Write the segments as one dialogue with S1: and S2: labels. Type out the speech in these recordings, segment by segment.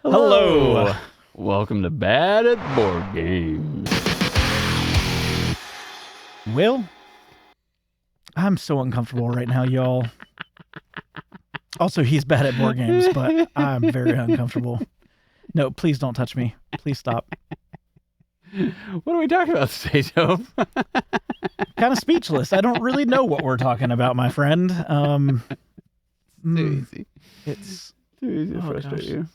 S1: Hello. Welcome to Bad at Board Games.
S2: Will, I'm so uncomfortable right now, y'all. Also, he's bad at board games, but I'm very uncomfortable. No, please don't touch me. Please stop.
S1: What are we talking about today, Toph?
S2: Kind of speechless. I don't really know what we're talking about, my friend.
S1: Too easy.
S2: It's
S1: Too easy to
S2: Oh,
S1: frustrate
S2: gosh.
S1: you.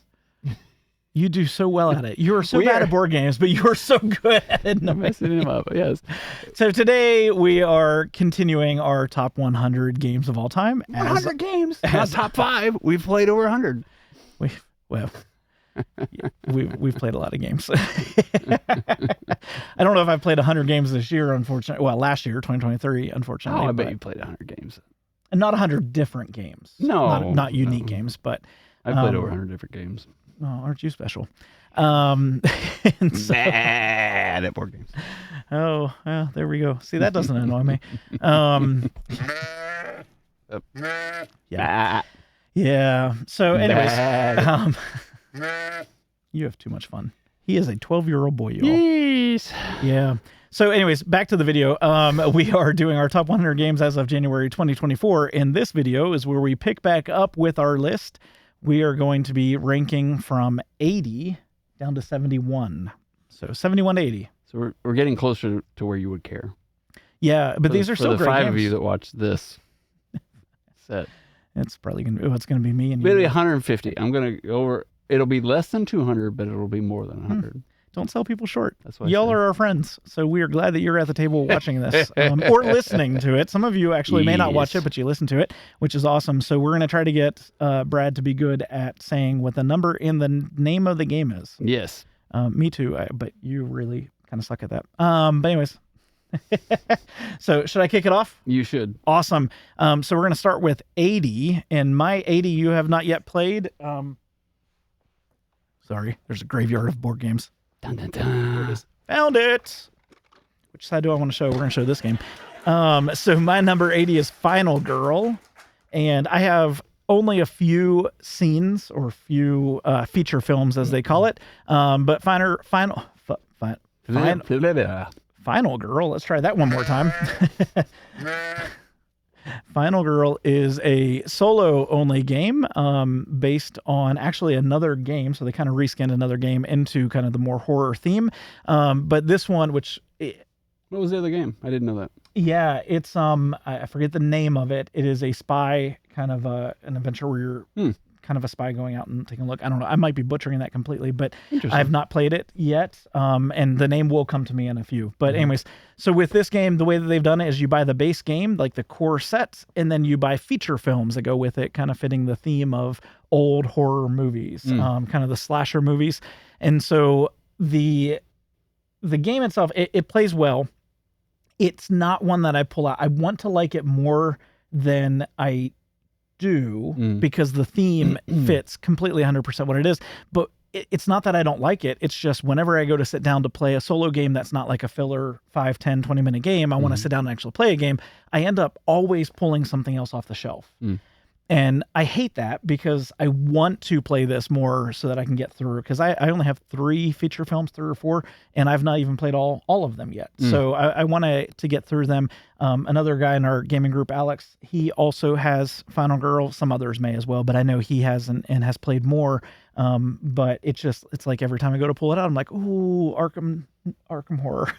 S2: You do so well at it. You are so
S1: We
S2: bad
S1: are.
S2: at board games, but you are so good at it.
S1: I'm messing him up, yes.
S2: So today we are continuing our top 100 games of all time.
S1: 100 games. Not top 5. We've played over 100.
S2: We've played a lot of games. I don't know if I've played 100 games this year, unfortunately. Well, last year, 2023, unfortunately.
S1: Oh, I bet
S2: but-
S1: you played 100 games.
S2: And not 100 different games.
S1: No.
S2: Not unique
S1: No.
S2: games, but
S1: I've played over 100 different games.
S2: oh, aren't you special? And so,
S1: Bad at board games.
S2: oh, well, there we go. See, that doesn't annoy me.
S1: Yeah.
S2: Yeah. So anyways,
S1: Bad.
S2: you have too much fun. He is a 12-year-old boy, y'all.
S1: Jeez.
S2: Yeah. So anyways, back to the video. We are doing our top 100 games as of January 2024. And this video is where we pick back up with our list. We are going to be ranking from 80 down to 71. So 71 to 80.
S1: So we're getting closer to where you would care.
S2: Yeah, but these are
S1: for
S2: so
S1: the
S2: great
S1: 5
S2: games.
S1: of you that watch this set.
S2: It's probably going to it's going to be me and
S1: Maybe
S2: you.
S1: 150. I'm going to go over. It'll be less than 200, but it'll be more than 100.
S2: Don't sell people short.
S1: That's what I
S2: Y'all
S1: said.
S2: are our friends, so we are glad that you're at the table watching this or listening to it. Some of you actually may not watch
S1: Yes.
S2: it, but you listen to it, which is awesome. So we're going to try to get Brad to be good at saying what the number in the name of the game is.
S1: Yes.
S2: Me too, but you really kind of suck at that. But anyways, so should I kick it off?
S1: You should.
S2: Awesome. So we're going to start with 80, and my 80 you have not yet played. Sorry, there's a graveyard of board games.
S1: Dun, dun, dun.
S2: Found it. Which side do I want to show? We're going to show this game. So my number 80 is Final Girl, and I have only a few scenes or few feature films, as they call it. But Final Girl. Let's try that one more time. Final Girl is a solo-only game based on actually another game. So they kind of reskinned another game into kind of the more horror theme. But this one, which...
S1: What was the other game? I didn't know that.
S2: Yeah, it's I forget the name of it. It is a spy kind of an adventure where you're kind of a spy going out and taking a look. I don't know. I might be butchering that completely, but I have not played it yet. And the name will come to me in a few. But anyways, so with this game, the way that they've done it is you buy the base game, like the core sets, and then you buy feature films that go with it, kind of fitting the theme of old horror movies, kind of the slasher movies. And so the game itself, it plays well. It's not one that I pull out. I want to like it more than I do because the theme fits completely 100% what it is. But it's not that I don't like it. It's just whenever I go to sit down to play a solo game that's not like a filler 5, 10, 20-minute game, I want to sit down and actually play a game. I end up always pulling something else off the shelf. And I hate that because I want to play this more so that I can get through. Because I only have 3 feature films, 3 or 4, and I've not even played all of them yet. So I want to get through them. Another guy in our gaming group, Alex, he also has Final Girl. Some others may as well, but I know he hasn't and has played more. But it's like every time I go to pull it out, I'm like, ooh, Arkham Horror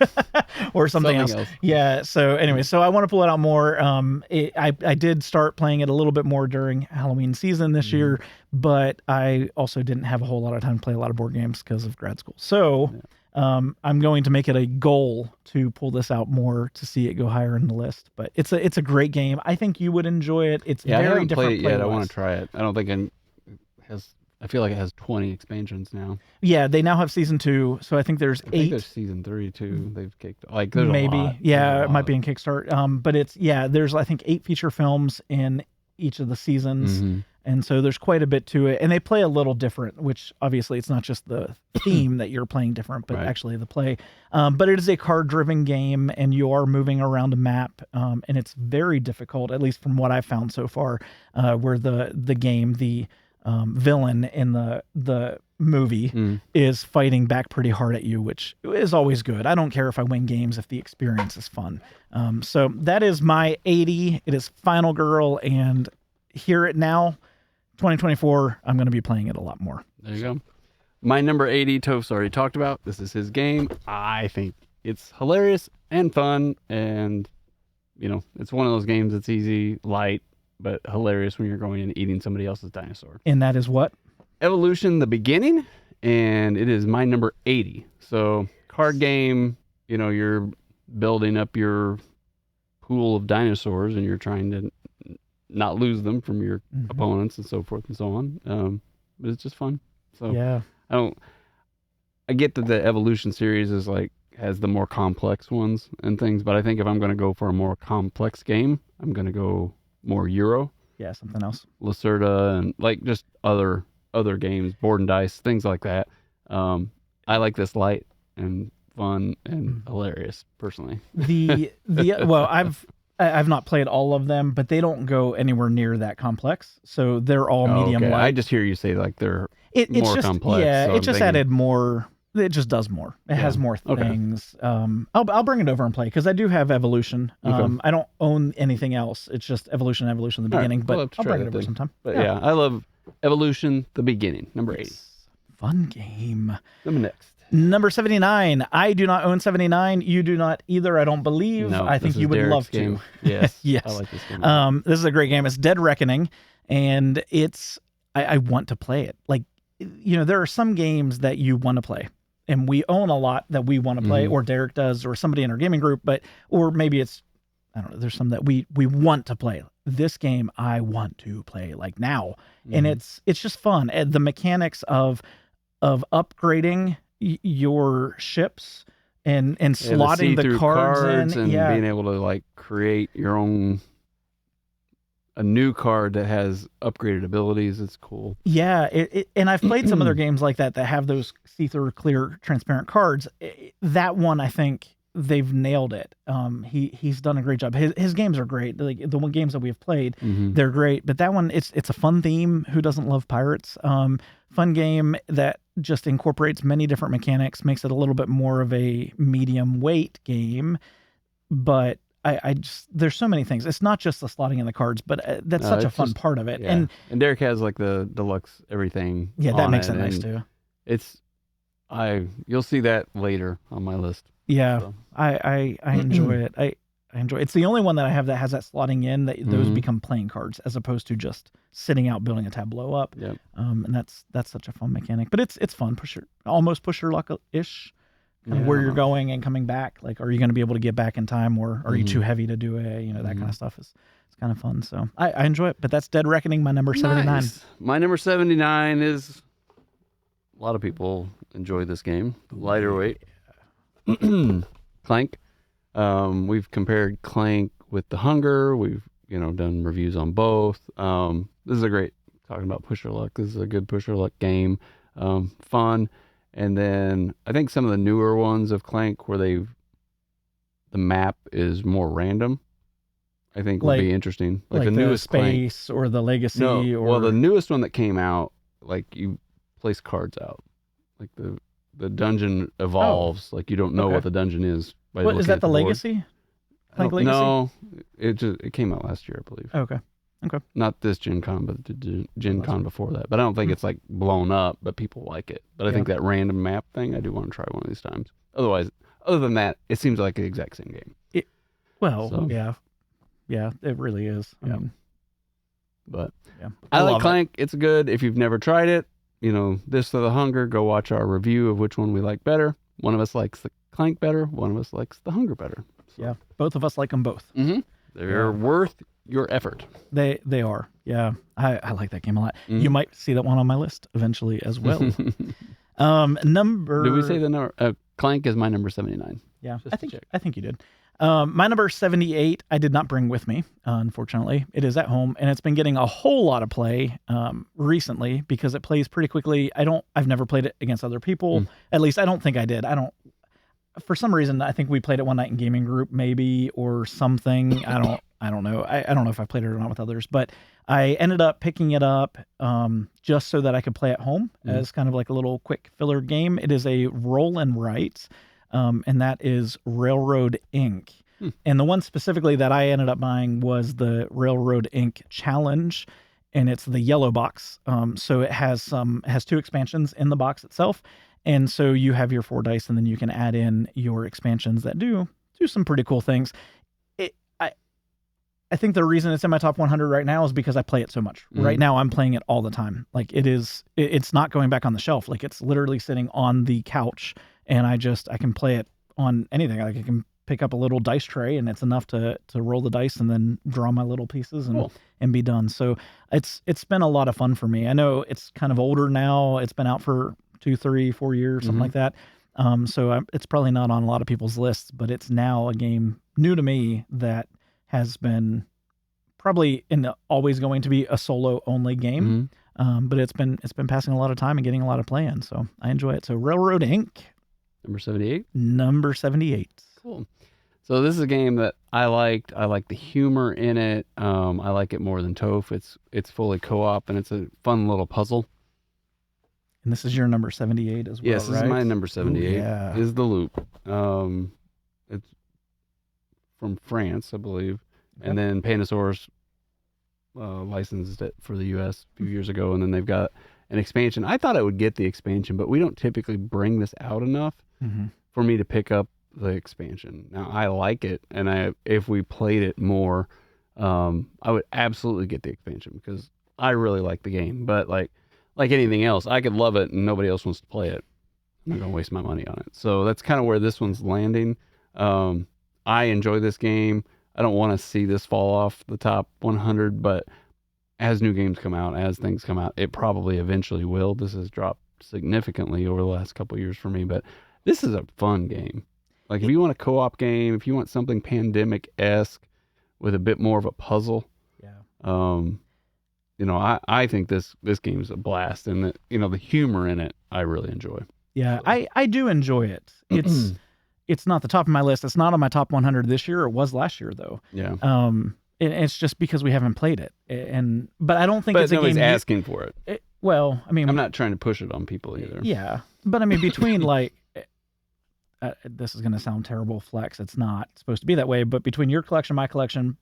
S2: or something else. Yeah. So anyway, so I want to pull it out more. I did start playing it a little bit more during Halloween season this year, but I also didn't have a whole lot of time to play a lot of board games because of grad school. So I'm going to make it a goal to pull this out more to see it go higher in the list. But it's a great game. I think you would enjoy it. It's
S1: I
S2: very
S1: haven't
S2: different.
S1: played it yet. I want to try it. I don't think I feel like it has 20 expansions now.
S2: Yeah, they now have season 2, so I think there's 8.
S1: I think there's season 3 too. They've kicked there's
S2: maybe.
S1: a lot.
S2: Yeah, it might be in Kickstart. But there's I think 8 feature films in each of the seasons. And so there's quite a bit to it. And they play a little different, which obviously it's not just the theme that you're playing different, but actually the play. But it is a card-driven game, and you are moving around a map. And it's very difficult, at least from what I've found so far, where the game, the villain in the movie is fighting back pretty hard at you, which is always good. I don't care if I win games if the experience is fun. So that is my 80. It is Final Girl, and Hear It Now, 2024. I'm going to be playing it a lot more.
S1: There you go. My number 80, Toph's already talked about. This is his game. I think it's hilarious and fun, and it's one of those games that's easy, light, but hilarious when you're going and eating somebody else's dinosaur.
S2: And that is what?
S1: Evolution: The Beginning, and it is my number 80. So, card game, you're building up your pool of dinosaurs, and you're trying to not lose them from your opponents and so forth and so on. But it's just fun. So
S2: yeah,
S1: I get that the Evolution series is has the more complex ones and things, but I think if I'm going to go for a more complex game, I'm going to go more Euro.
S2: Yeah, something else.
S1: Lacerda and just other games, board and dice, things like that. I like this light and fun and hilarious personally.
S2: Well, I've not played all of them, but they don't go anywhere near that complex. So they're all medium light.
S1: I just hear you say they're more complex.
S2: Yeah,
S1: so
S2: it just added more. It just does more. It has more things. I'll bring it over and play because I do have Evolution. I don't own anything else. It's just Evolution in the beginning. But I'll bring it over sometime.
S1: But yeah, I love Evolution: The Beginning. Number 80.
S2: Fun game.
S1: Next.
S2: Number 79. I do not own 79. You do not either, I don't believe.
S1: No,
S2: I think you would
S1: Derek's
S2: love
S1: game.
S2: to.
S1: Yes.
S2: Yes.
S1: I like this game.
S2: This is a great game. It's Dead Reckoning, and I want to play it. There are some games that you want to play, and we own a lot that we want to play, or Derek does, or somebody in our gaming group, or maybe it's, I don't know, there's some that we want to play. This game I want to play now. And it's just fun. And the mechanics of upgrading your ships and slotting the cards in
S1: and being able to create your own a new card that has upgraded abilities. It's cool.
S2: Yeah, and I've played some other games like that have those see-through, clear, transparent cards. That one, I think they've nailed it. He's done a great job. His games are great. The one games that we have played, they're great. But that one, it's a fun theme. Who doesn't love pirates? Fun game that just incorporates many different mechanics, makes it a little bit more of a medium weight game. But I just, there's so many things. It's not just the slotting in the cards, but that's such a fun part of it.
S1: Yeah. And Derek has the deluxe everything.
S2: Yeah, that makes it nice too.
S1: You'll see that later on my list.
S2: Yeah,
S1: so.
S2: I enjoy it. I enjoy it. It's the only one that I have that has that slotting in, that those become playing cards as opposed to just sitting out building a tableau up.
S1: Yep.
S2: And that's such a fun mechanic. But it's fun, almost push your luck-ish. Where you're going and coming back. Are you going to be able to get back in time, or are you too heavy to do it? That kind of stuff is kind of fun. So I enjoy it. But that's Dead Reckoning, my number 79.
S1: Nice. My number 79 is, a lot of people enjoy this game. Lighter weight. Clank. We've compared Clank with The Hunger. We've done reviews on both. This is a great, talking about pusher luck. This is a good pusher luck game. Fun. And then I think some of the newer ones of Clank where the map is more random, I think would be interesting.
S2: The newest Space Clank, or the Legacy.
S1: Well, the newest one that came out, you place cards out. The dungeon evolves. You don't know what the dungeon is.
S2: What is that? The Legacy?
S1: Clank Legacy? No, it came out last year, I believe.
S2: Okay.
S1: Not this Gen Con, but the Gen Con before that. But I don't think it's blown up, but people like it. But I think that random map thing, I do want to try one of these times. Other than that, it seems like the exact same game.
S2: Yeah, it really is.
S1: I like Clank. It's good. If you've never tried it, this or The Hunger, go watch our review of which one we like better. One of us likes the Clank better. One of us likes The Hunger better. So.
S2: Yeah, both of us like them both.
S1: They're worth your effort.
S2: They are. Yeah, I like that game a lot. You might see that one on my list eventually as well. Number.
S1: Did we say the number? Clank is my number 79.
S2: Yeah, I think you did. My number 78, I did not bring with me, unfortunately. It is at home, and it's been getting a whole lot of play recently because it plays pretty quickly. I've never played it against other people. At least I don't think I did. for some reason, I think we played it one night in gaming group, maybe, or something. I don't know. I don't know if I played it or not with others, but I ended up picking it up just so that I could play at home as kind of like a little quick filler game. It is a roll and write, and that is Railroad Inc. And the one specifically that I ended up buying was the Railroad Inc. Challenge, and it's the yellow box. So it has 2 expansions in the box itself. And so you have your 4 dice, and then you can add in your expansions that do some pretty cool things. I think the reason it's in my top 100 right now is because I play it so much. Right now, I'm playing it all the time. Like it's not going back on the shelf. Like it's literally sitting on the couch, and I can play it on anything. Like I can pick up a little dice tray, and it's enough to roll the dice and then draw my little pieces and be done. So it's been a lot of fun for me. I know it's kind of older now. It's been out for 2, 3, 4 years, something like that. So it's probably not on a lot of people's lists, but it's now a game new to me that has been probably always going to be a solo only game. But it's been passing a lot of time and getting a lot of play in. So I enjoy it. So Railroad Inc.
S1: Number 78.
S2: Number 78.
S1: Cool. So this is a game that I liked. I like the humor in it. I like it more than Toph. It's fully co-op, and it's a fun little puzzle.
S2: And this is your number 78 as well,
S1: yes, this is my number 78.
S2: Ooh, yeah.
S1: Is the Loop. It's from France, I believe. Yep. And then Panasaurus licensed it for the U.S. a few years ago, and then they've got an expansion. I thought I would get the expansion, but we don't typically bring this out enough for me to pick up the expansion. Now, I like it, and if we played it more, I would absolutely get the expansion because I really like the game. But like anything else, I could love it and nobody else wants to play it. I'm not going to waste my money on it. So that's kind of where this one's landing. I enjoy this game. I don't want to see this fall off the top 100, but as new games come out, as things come out, it probably eventually will. This has dropped significantly over the last couple of years for me, but this is a fun game. Like if you want a co-op game, if you want something pandemic-esque with a bit more of a puzzle, I think this game is a blast, and the humor in it I really enjoy.
S2: Yeah, I do enjoy it. It's not the top of my list. It's not on my top 100 this year. It was last year though.
S1: Yeah.
S2: It's just because we haven't played it, but I don't think it's a game.
S1: Nobody's asking for it.
S2: Well, I mean,
S1: I'm not trying to push it on people either.
S2: Yeah, but I mean, between like, this is going to sound terrible, Flex. It's not supposed to be that way, but between your collection, my collection,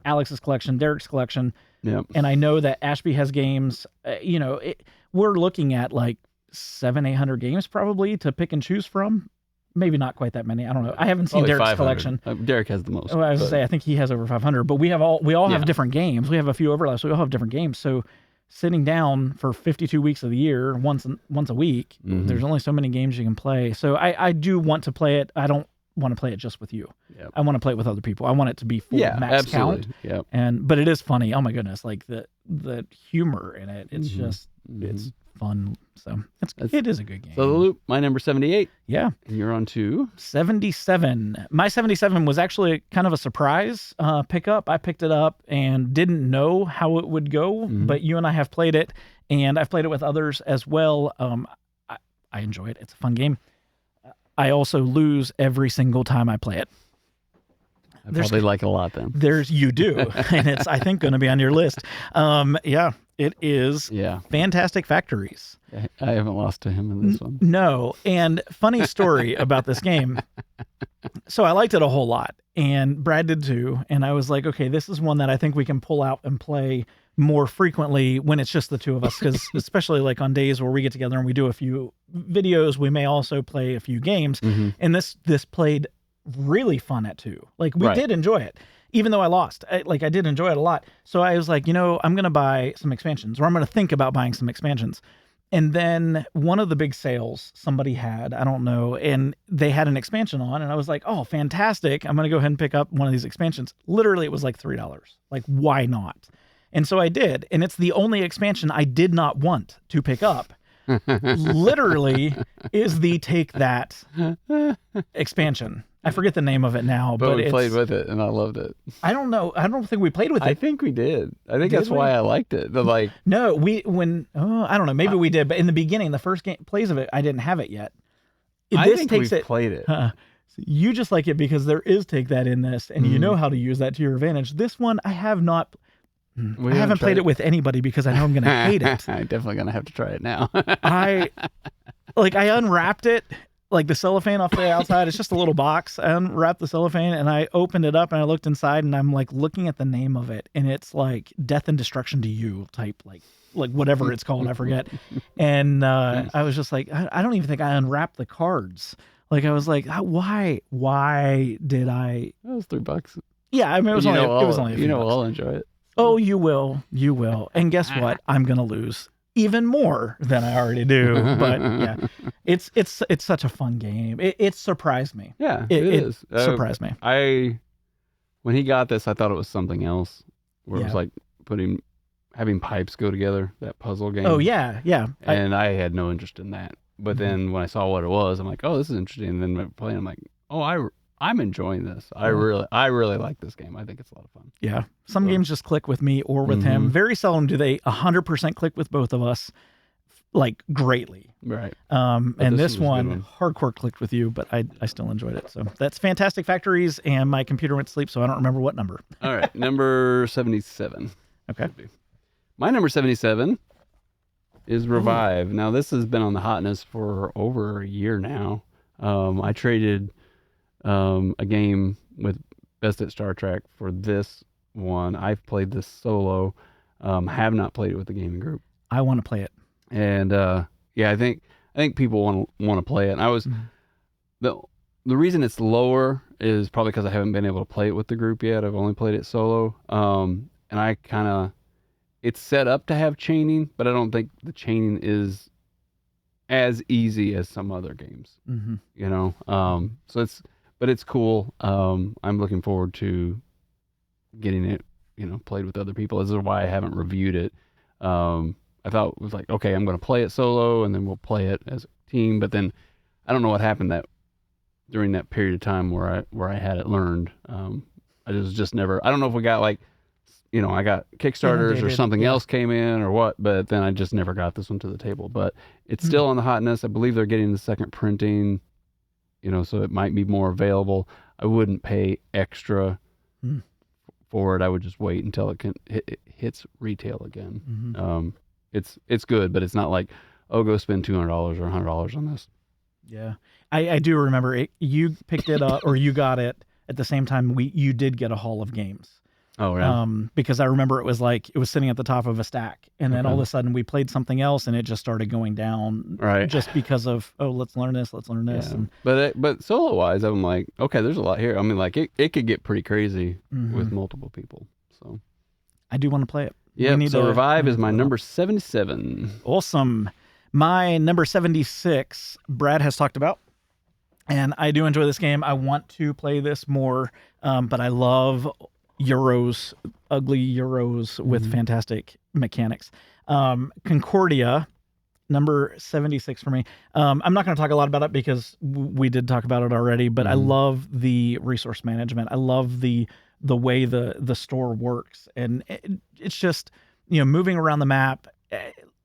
S2: Alex's collection, Derek's collection, and I know that Ashby has games. We're looking at like 700-800 games probably to pick and choose from. Maybe not quite that many. I don't know. I haven't seen Derek's collection.
S1: Derek has the most.
S2: I was going to say, I think he has over 500, but we all have different games. We have a few overlaps. We all have different games. So sitting down for 52 weeks of the year, once a week, there's only so many games you can play. So I do want to play it. I don't want to play it just with you. Yep. I want to play it with other people. I want it to be full max count.
S1: Yep.
S2: But it is funny. Oh my goodness. Like the humor in it. It's just, it's fun. So it is a good game.
S1: So the Loop, my number 78.
S2: Yeah.
S1: And you're on to
S2: 77. My 77 was actually kind of a surprise pickup. I picked it up and didn't know how it would go, but you and I have played it, and I've played it with others as well. I enjoy it. It's a fun game. I also lose every single time I play it.
S1: I probably like it a lot then.
S2: You do, and it's, I think, going to be on your list. It is Fantastic Factories.
S1: I haven't lost to him in this one.
S2: No, and funny story about this game. So I liked it a whole lot, and Brad did too, and I was like, okay, this is one that I think we can pull out and play more frequently when it's just the two of us, because especially like on days where we get together and we do a few videos, we may also play a few games, and this played really fun at 2. Like we did enjoy it, even though I lost. I did enjoy it a lot. So I was like, I'm going to buy some expansions, or I'm going to think about buying some expansions. And then one of the big sales somebody had, I don't know, and they had an expansion on, and I was like, oh, fantastic. I'm going to go ahead and pick up one of these expansions. Literally, it was like $3. Like, why not? And so I did. And it's the only expansion I did not want to pick up. Literally is the Take That expansion. I forget the name of it now, but
S1: we played with it and I loved it.
S2: I don't know. I don't think we played with it.
S1: I think we did. I think that's why I liked it. No, I don't know. Maybe we did, but in the beginning, the first plays of it, I didn't have it yet. I think we've played it.
S2: You just like it because there is take that in this, and you know how to use that to your advantage. This one, I have not. I haven't played it with anybody because I know I'm going to hate it.
S1: I'm definitely going to have to try it now.
S2: I unwrapped it, like the cellophane off the outside. It's just a little box. I unwrapped the cellophane and I opened it up and I looked inside and I'm like looking at the name of it, and it's like Death and Destruction to You type, like whatever it's called, I forget. And I was just like, I don't even think I unwrapped the cards. Like I was like, why did I?
S1: That was $3.
S2: Yeah, I mean it was only a few bucks.
S1: I'll enjoy it.
S2: Oh, you will. And guess what? I'm gonna lose even more than I already do. But yeah, it's such a fun game. It surprised me.
S1: Yeah, it is.
S2: Surprised me.
S1: When he got this, I thought it was something else, where it was like having pipes go together, that puzzle game.
S2: Oh yeah.
S1: And I had no interest in that. But then when I saw what it was, I'm like, oh, this is interesting. And then playing, I'm like, oh, I'm enjoying this. I really like this game. I think it's a lot of fun.
S2: Yeah. Some games just click with me or with him. Very seldom do they 100% click with both of us, like greatly.
S1: Right.
S2: And this one hardcore clicked with you, but I still enjoyed it. So that's Fantastic Factories, and my computer went to sleep, so I don't remember what number.
S1: All right. Number 77.
S2: Okay.
S1: My number 77 is Revive. Ooh. Now, this has been on the hotness for over a year now. I traded a game with Best at Star Trek for this one. I've played this solo, have not played it with the gaming group.
S2: I want to play it.
S1: And I think people want to play it. And I was the reason it's lower is probably because I haven't been able to play it with the group yet. I've only played it solo. And I kind of, it's set up to have chaining, but I don't think the chaining is as easy as some other games. You know, but it's cool. I'm looking forward to getting it, played with other people. This is why I haven't reviewed it. I thought it was like, okay, I'm going to play it solo and then we'll play it as a team. But then I don't know what happened during that period of time where I had it learned. I was just never, I don't know if we got I got Kickstarters or something else came in or what, but then I just never got this one to the table. But it's still on the hotness. I believe they're getting the second printing, so it might be more available. I wouldn't pay extra for it. I would just wait until it hits retail again. It's good, but it's not like, oh, go spend $200 or $100 on this. Yeah.
S2: I do remember it. You picked it up or you got it at the same time you did get a haul of games.
S1: Oh, yeah.
S2: Because I remember it was sitting at the top of a stack, and then all of a sudden we played something else and it just started going down.
S1: Right.
S2: Just because of, let's learn this. Yeah.
S1: And, but solo wise, I'm like, okay, there's a lot here. I mean, like it could get pretty crazy with multiple people. So
S2: I do want to play it.
S1: Yeah. So Revive is my number 77.
S2: Awesome. My number 76, Brad has talked about, and I do enjoy this game. I want to play this more, but I love Euros, ugly Euros with fantastic mechanics. Concordia, number 76 for me. I'm not going to talk a lot about it because we did talk about it already, but I love the resource management. I love the way the store works, and it's just moving around the map.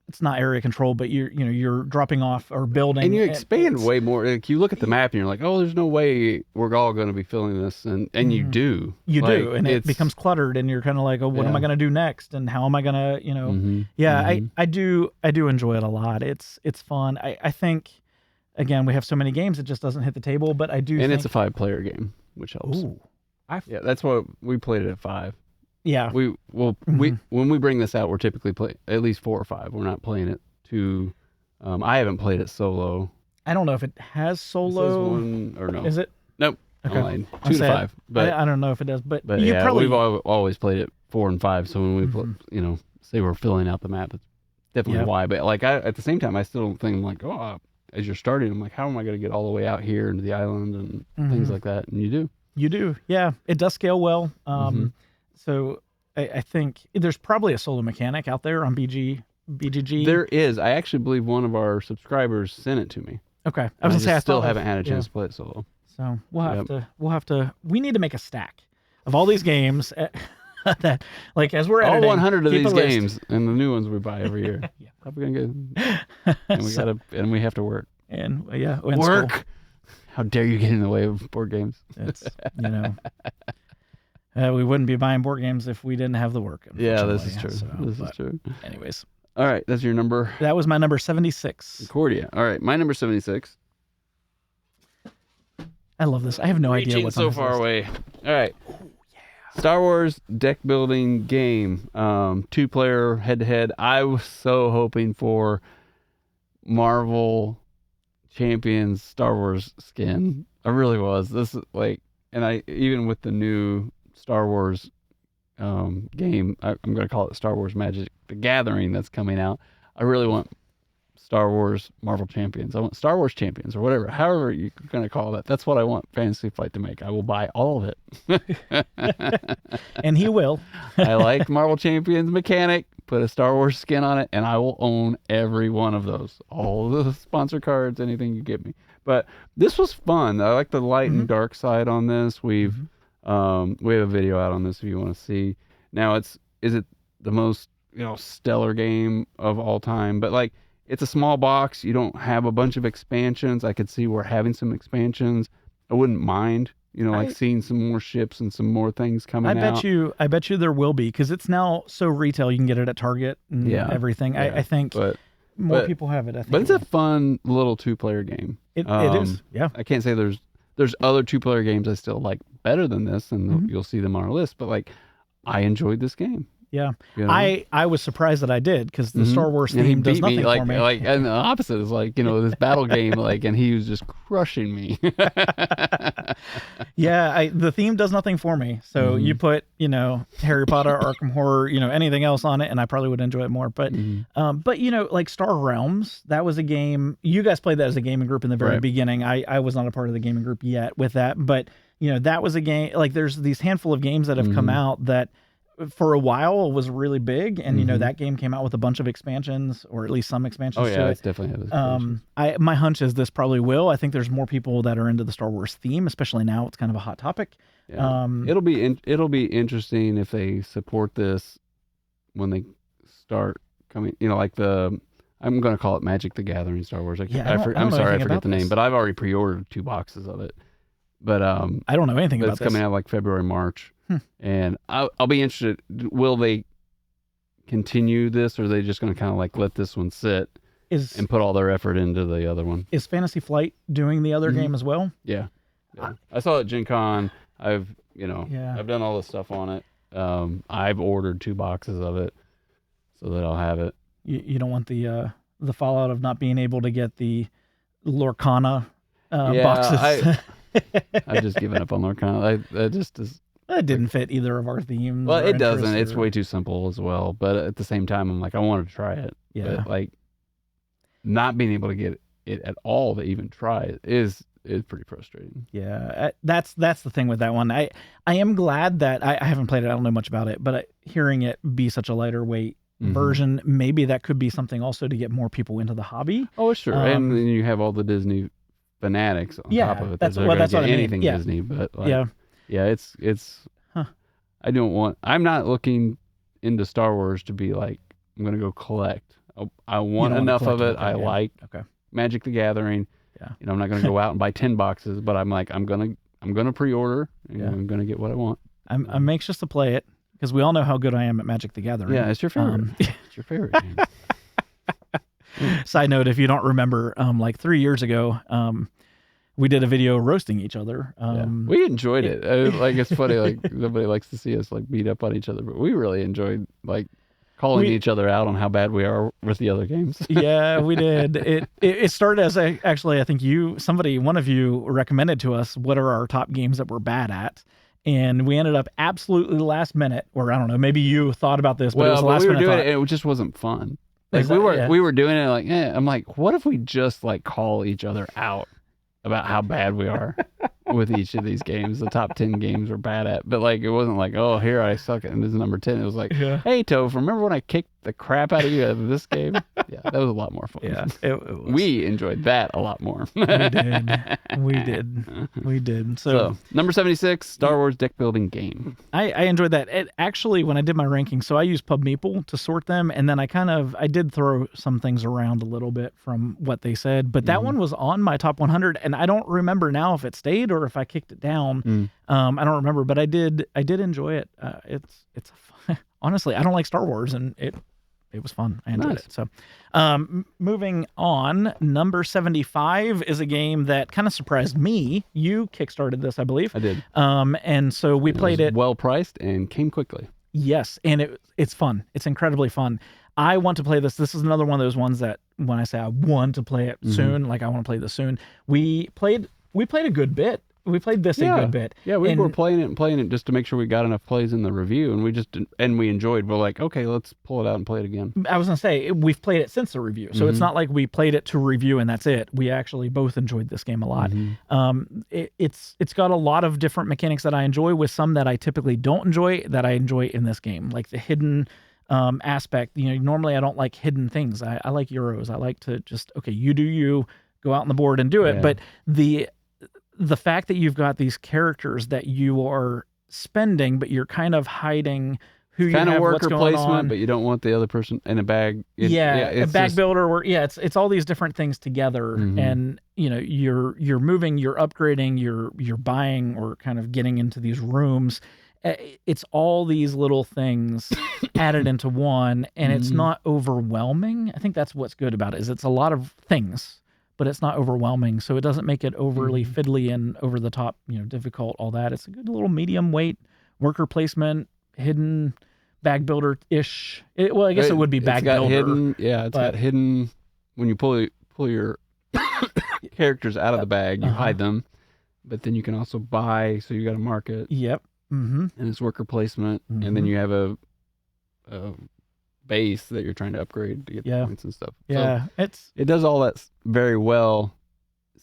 S2: It's not area control, but you're dropping off or building,
S1: and you expand way more. Like you look at the map and you're like, oh, there's no way we're all going to be filling this, and you do,
S2: and it becomes cluttered, and you're kind of like, oh, what am I going to do next, and how am I going to, I do enjoy it a lot. It's fun. I think, again, we have so many games, it just doesn't hit the table, but I do.
S1: And
S2: think...
S1: it's a 5-player game, which helps.
S2: Ooh,
S1: that's what we played it at 5.
S2: Yeah.
S1: We when we bring this out, we're typically play at least 4 or 5. We're not playing it too. I haven't played it solo.
S2: I don't know if it has solo.
S1: One, or no?
S2: Is it?
S1: Nope.
S2: Okay.
S1: Online. 2 to 5. But
S2: I don't know if it does. But
S1: you yeah, probably... we've always played it 4 and 5. So when we say we're filling out the map, that's definitely why. But at the same time, I still don't think I'm like, as you're starting, I'm like, how am I going to get all the way out here into the island and things like that? And you do.
S2: You do. Yeah. It does scale well. So I think there's probably a solo mechanic out there on BGG.
S1: There is. I actually believe one of our subscribers sent it to me.
S2: Okay.
S1: I was gonna say I still haven't had a chance to play it solo.
S2: So we need to make a stack of all these games that as we're editing,
S1: all 100 of these games and the new ones we buy every year. How are we gonna get? And we have to work.
S2: And
S1: work. How dare you get in the way of board games?
S2: It's, we wouldn't be buying board games if we didn't have the work.
S1: Yeah, this is true.
S2: So,
S1: this is true.
S2: Anyways.
S1: All right, that's your number.
S2: That was my number 76.
S1: Concordia. All right, my number 76.
S2: I love this. I have no idea what's
S1: so
S2: on this
S1: far
S2: list.
S1: away. All right. Oh, yeah. Star Wars deck building game. 2-player head-to-head. I was so hoping for Marvel Champions Star Wars skin. I really was. This is like, and I even with the new Star Wars game, I'm going to call it Star Wars Magic the Gathering that's coming out. I really want Star Wars Marvel Champions. I want Star Wars Champions or whatever, however you're going to call that. That's what I want Fantasy Flight to make. I will buy all of it.
S2: And he will.
S1: I like Marvel Champions mechanic. Put a Star Wars skin on it, and I will own every one of those. All the sponsor cards, anything you give me. But this was fun. I like the light and dark side on this. We have a video out on this if you want to see. Now is it the most stellar game of all time? But like it's a small box. You don't have a bunch of expansions. I could see we're having some expansions. I wouldn't mind. Seeing some more ships and some more things coming out.
S2: I bet you there will be, because it's now so retail. You can get it at Target and everything. Yeah. I think more people have it. I think,
S1: but it's a fun little 2-player game.
S2: It is. Yeah.
S1: I can't say there's other 2-player games I still like better than this, and you'll see them on our list. But like, I enjoyed this game.
S2: Yeah, I was surprised that I did, because the Star Wars theme does nothing for me.
S1: Like, and the opposite is like this battle game, like, and he was just crushing me.
S2: Yeah, the theme does nothing for me. So you put Harry Potter, Arkham Horror, anything else on it, and I probably would enjoy it more. But like Star Realms, that was a game. You guys played that as a gaming group in the very beginning. I was not a part of the gaming group yet with that, but that was a game. Like there's these handful of games that have come out that, for a while, was really big, and that game came out with a bunch of expansions, or at least some expansions.
S1: Oh yeah, it's definitely had
S2: my hunch is this probably will. I think there's more people that are into the Star Wars theme, especially now. It's kind of a hot topic.
S1: Yeah. It'll be interesting if they support this when they start coming. Like I'm going to call it Magic the Gathering Star Wars. I'm sorry, I forget the name, but I've already pre-ordered 2 boxes of it. But
S2: I don't know anything about
S1: this. It's coming out like February, March. And I'll be interested. Will they continue this, or are they just going to kind of like let this one sit and put all their effort into the other one?
S2: Is Fantasy Flight doing the other game as well?
S1: Yeah. I saw it at Gen Con. I've done all the stuff on it. I've ordered 2 boxes of it so that I'll have it.
S2: You don't want the fallout of not being able to get the Lorcana boxes.
S1: I've just given up on Lorcana.
S2: It didn't fit either of our themes.
S1: Well, it doesn't. It's way too simple as well. But at the same time, I'm like, I wanted to try it.
S2: Yeah.
S1: But like, not being able to get it at all to even try it is pretty frustrating.
S2: Yeah, that's the thing with that one. I am glad that I haven't played it. I don't know much about it, but hearing it be such a lighter weight version, maybe that could be something also to get more people into the hobby.
S1: Oh, sure. And then you have all the Disney fanatics on top of it. That's what I mean. Anything Disney, but like, it's. I don't want. I'm not looking into Star Wars to be like I'm gonna go collect. I want enough of it. I like Magic the Gathering. Yeah. I'm not gonna go out and buy 10 boxes, but I'm like I'm gonna pre-order and I'm gonna get what I want.
S2: I'm anxious to play it, because we all know how good I am at Magic the Gathering.
S1: Yeah, it's your favorite. It's your favorite game.
S2: Side note, if you don't remember, like 3 years ago, we did a video roasting each other.
S1: We enjoyed it. It's funny, like nobody likes to see us like beat up on each other, but we really enjoyed like calling each other out on how bad we are with the other games.
S2: Yeah, we did. It started as actually, I think one of you recommended to us what are our top games that we're bad at. And we ended up absolutely last minute, or I don't know, maybe you thought about this, but it was the last minute.
S1: We were doing it, and it just wasn't fun. Like we were doing it like, I'm like, what if we just like call each other out about how bad we are with each of these games? The top 10 games we're bad at. But like, it wasn't like, oh, here I suck at, and this is number 10. It was like, hey, Toph, remember when I kicked the crap out of you of this game, yeah, that was a lot more fun.
S2: Yeah, it was.
S1: We enjoyed that a lot more.
S2: We did. We did.
S1: So number 76, Star Wars deck building game.
S2: I enjoyed that. It actually, when I did my ranking, so I used PubMeeple to sort them, and then I did throw some things around a little bit from what they said, but that one was on my top 100, and I don't remember now if it stayed or if I kicked it down. I don't remember, but I did enjoy it. It's honestly, I don't like Star Wars, and it was fun. I enjoyed it. So, moving on, number 75 is a game that kind of surprised me. You kickstarted this, I believe.
S1: I did.
S2: And so we played it.
S1: Well priced and came quickly.
S2: Yes, and it's fun. It's incredibly fun. I want to play this. This is another one of those ones that when I say I want to play it soon, like I want to play this soon. We played a good bit. We played this a good bit.
S1: Yeah, we were playing it just to make sure we got enough plays in the review, and we enjoyed. We're like, okay, let's pull it out and play it again.
S2: I was gonna say we've played it since the review, so it's not like we played it to review and that's it. We actually both enjoyed this game a lot. It's got a lot of different mechanics that I enjoy, with some that I typically don't enjoy that I enjoy in this game, like the hidden aspect. Normally I don't like hidden things. I like Euros. I like to just, okay, you do you, go out on the board and do it. But the fact that you've got these characters that you are spending, but you're kind of hiding who you have,
S1: kind of
S2: what's
S1: worker
S2: going
S1: placement,
S2: on.
S1: but you don't want the other person in a bag.
S2: A bag builder. Where it's all these different things together, and you're moving, you're upgrading, you're buying, or kind of getting into these rooms. It's all these little things added into one, and it's not overwhelming. I think that's what's good about it, is it's a lot of things, but it's not overwhelming, so it doesn't make it overly fiddly and over the top, difficult, all that. It's a good little medium weight worker placement, hidden bag builder-ish. Well, I guess it would be bag builder.
S1: Hidden, it's got hidden, when you pull your characters out of the bag, you hide them, but then you can also buy, so you got to mark it.
S2: Yep.
S1: And it's worker placement, and then you have a base that you're trying to upgrade to get points and stuff.
S2: Yeah,
S1: so it does all that very well,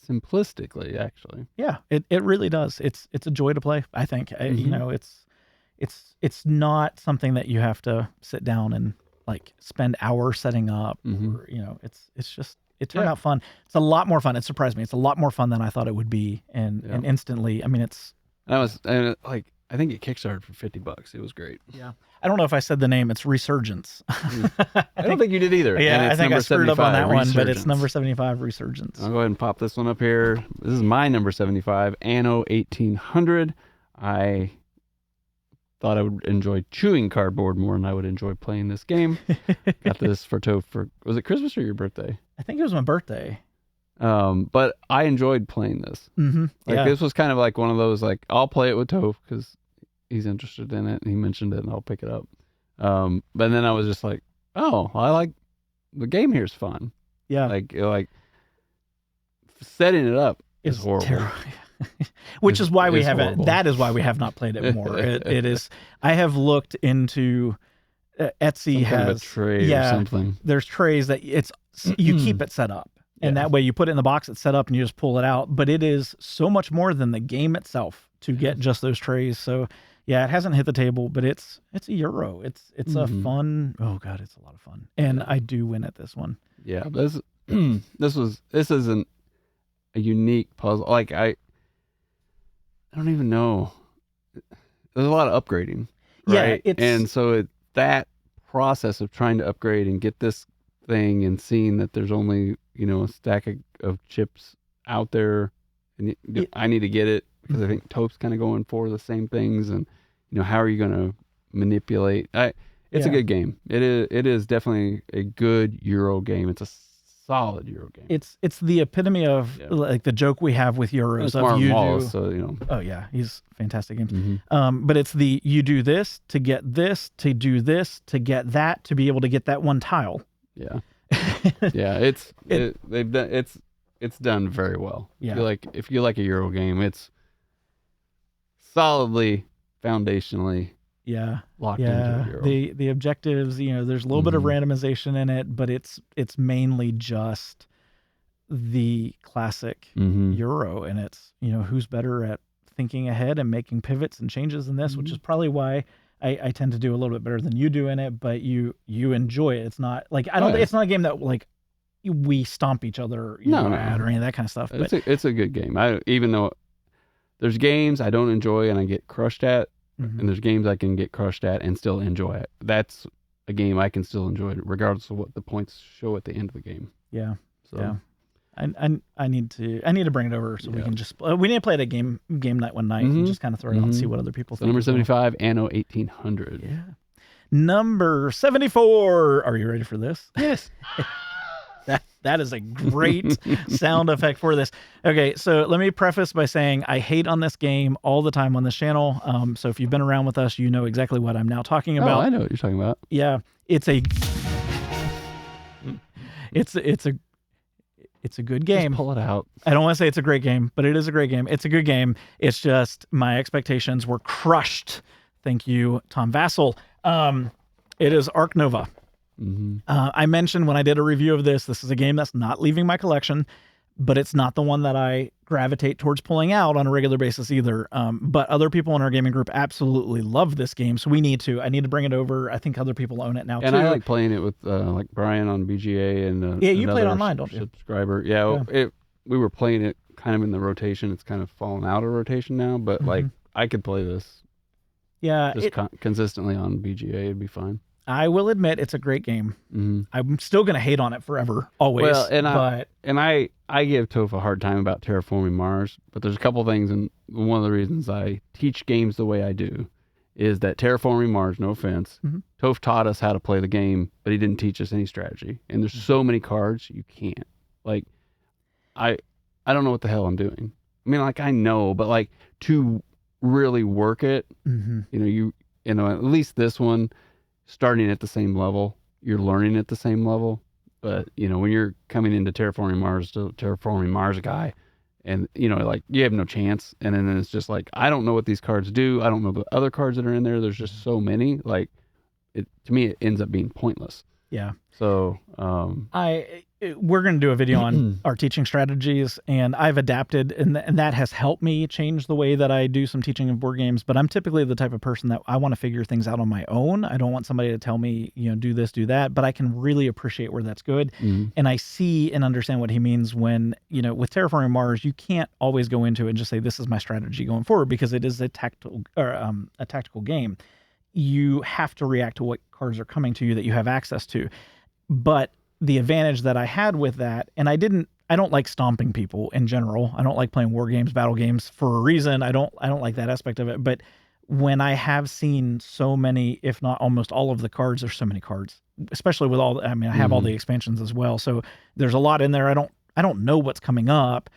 S1: simplistically, actually.
S2: Yeah, it really does. It's a joy to play, I think. It's not something that you have to sit down and like spend hours setting up. Or, it turned out fun. It's a lot more fun. It surprised me. It's a lot more fun than I thought it would be, and instantly, I mean,
S1: I think it kickstarted for $50. It was great.
S2: Yeah. I don't know if I said the name. It's Resurgence.
S1: I don't think you did either.
S2: Yeah,
S1: and
S2: I think I screwed up on that one, but it's number
S1: 75,
S2: 75, Resurgence.
S1: I'll go ahead and pop this one up here. This is my number 75, Anno 1800. I thought I would enjoy chewing cardboard more than I would enjoy playing this game. Got this for Toph was it Christmas or your birthday?
S2: I think it was my birthday.
S1: But I enjoyed playing this. This was kind of like one of those, like, I'll play it with Toph because he's interested in it and he mentioned it and I'll pick it up. But then I was just like, oh, I like the game here's fun.
S2: Yeah.
S1: Like setting it up is horrible.
S2: Which is why we haven't. Horrible. That is why we have not played it more. It is. I have looked into Etsy has kind of a
S1: tray or something.
S2: There's trays that you keep it set up, and that way you put it in the box, it's set up, and you just pull it out. But it is so much more than the game itself to get just those trays. So yeah, it hasn't hit the table, but it's a Euro. It's a fun. Oh god, it's a lot of fun, and I do win at this one.
S1: Yeah, this isn't a unique puzzle. Like I don't even know. There's a lot of upgrading, right?
S2: Yeah,
S1: and so that process of trying to upgrade and get this thing and seeing that there's only a stack of chips out there, and I need to get it because I think Toph's kind of going for the same things, and how are you going to manipulate? It's a good game. It is definitely a good Euro game. It's a solid Euro game.
S2: It's the epitome of like the joke we have with Euros of
S1: Wallace, so
S2: Oh yeah, he's fantastic games. But it's you do this to get this, to do this to get that, to be able to get that one tile.
S1: Yeah. Yeah, it's done very well.
S2: Yeah.
S1: If you like a Euro game, it's solidly foundationally locked into Euro.
S2: The objectives, there's a little bit of randomization in it, but it's mainly just the classic Euro, and it's who's better at thinking ahead and making pivots and changes in this, which is probably why I tend to do a little bit better than you do in it, but you enjoy it. It's not like it's not a game that like we stomp each other at or any of that kind of stuff.
S1: It's a good game. Even though there's games I don't enjoy and I get crushed at, and there's games I can get crushed at and still enjoy it. That's a game I can still enjoy regardless of what the points show at the end of the game.
S2: Yeah. So. Yeah. I need to bring it over so we can just we need to play it at game night one night and just kind of throw it out and see what other people think.
S1: Number 75, Anno 1800.
S2: Yeah. Number 74. Are you ready for this?
S1: Yes.
S2: That is a great sound effect for this. Okay, so let me preface by saying I hate on this game all the time on this channel. So if you've been around with us, you know exactly what I'm now talking about.
S1: Oh, I know what you're talking about.
S2: Yeah, it's a good game.
S1: Just pull it out.
S2: I don't want to say it's a great game, but it is a great game. It's a good game. It's just my expectations were crushed. Thank you, Tom Vassell. It is Ark Nova. I mentioned when I did a review of this is a game that's not leaving my collection, but it's not the one that I gravitate towards pulling out on a regular basis either. But other people in our gaming group absolutely love this game, so I need to bring it over. I think other people own it now too.
S1: And I like playing it with like Brian on BGA and
S2: you play it online, don't you?
S1: Subscriber, yeah. We were playing it kind of in the rotation. It's kind of fallen out of rotation now, but like I could play this.
S2: Yeah,
S1: consistently on BGA, it'd be fine.
S2: I will admit it's a great game. I'm still going to hate on it forever, always.
S1: Well, I give Toph a hard time about Terraforming Mars, but there's a couple things, and one of the reasons I teach games the way I do is that Terraforming Mars, no offense, Toph taught us how to play the game, but he didn't teach us any strategy. And there's so many cards, you can't. Like, I don't know what the hell I'm doing. I mean, like, I know, but like, to really work it, you know, at least this one, starting at the same level, you're learning at the same level. But, you know, when you're coming into Terraforming Mars guy, and, you know, like, you have no chance. And then it's just like, I don't know what these cards do. I don't know the other cards that are in there. There's just so many. Like, to me, it ends up being pointless.
S2: Yeah.
S1: So,
S2: we're going to do a video on our teaching strategies, and I've adapted, and that has helped me change the way that I do some teaching of board games. But I'm typically the type of person that I want to figure things out on my own. I don't want somebody to tell me, you know, do this, do that, but I can really appreciate where that's good. And I see and understand what he means when, you know, with Terraforming Mars, you can't always go into it and just say, this is my strategy going forward, because it is a tactical game. You have to react to what cards are coming to you that you have access to. But the advantage that I had with that, and I don't like stomping people in general. I don't like playing war games, battle games for a reason. I don't like that aspect of it. But when I have seen so many, if not almost all of the cards, there's so many cards, especially with I have all the expansions as well. So there's a lot in there. I don't know what's coming up,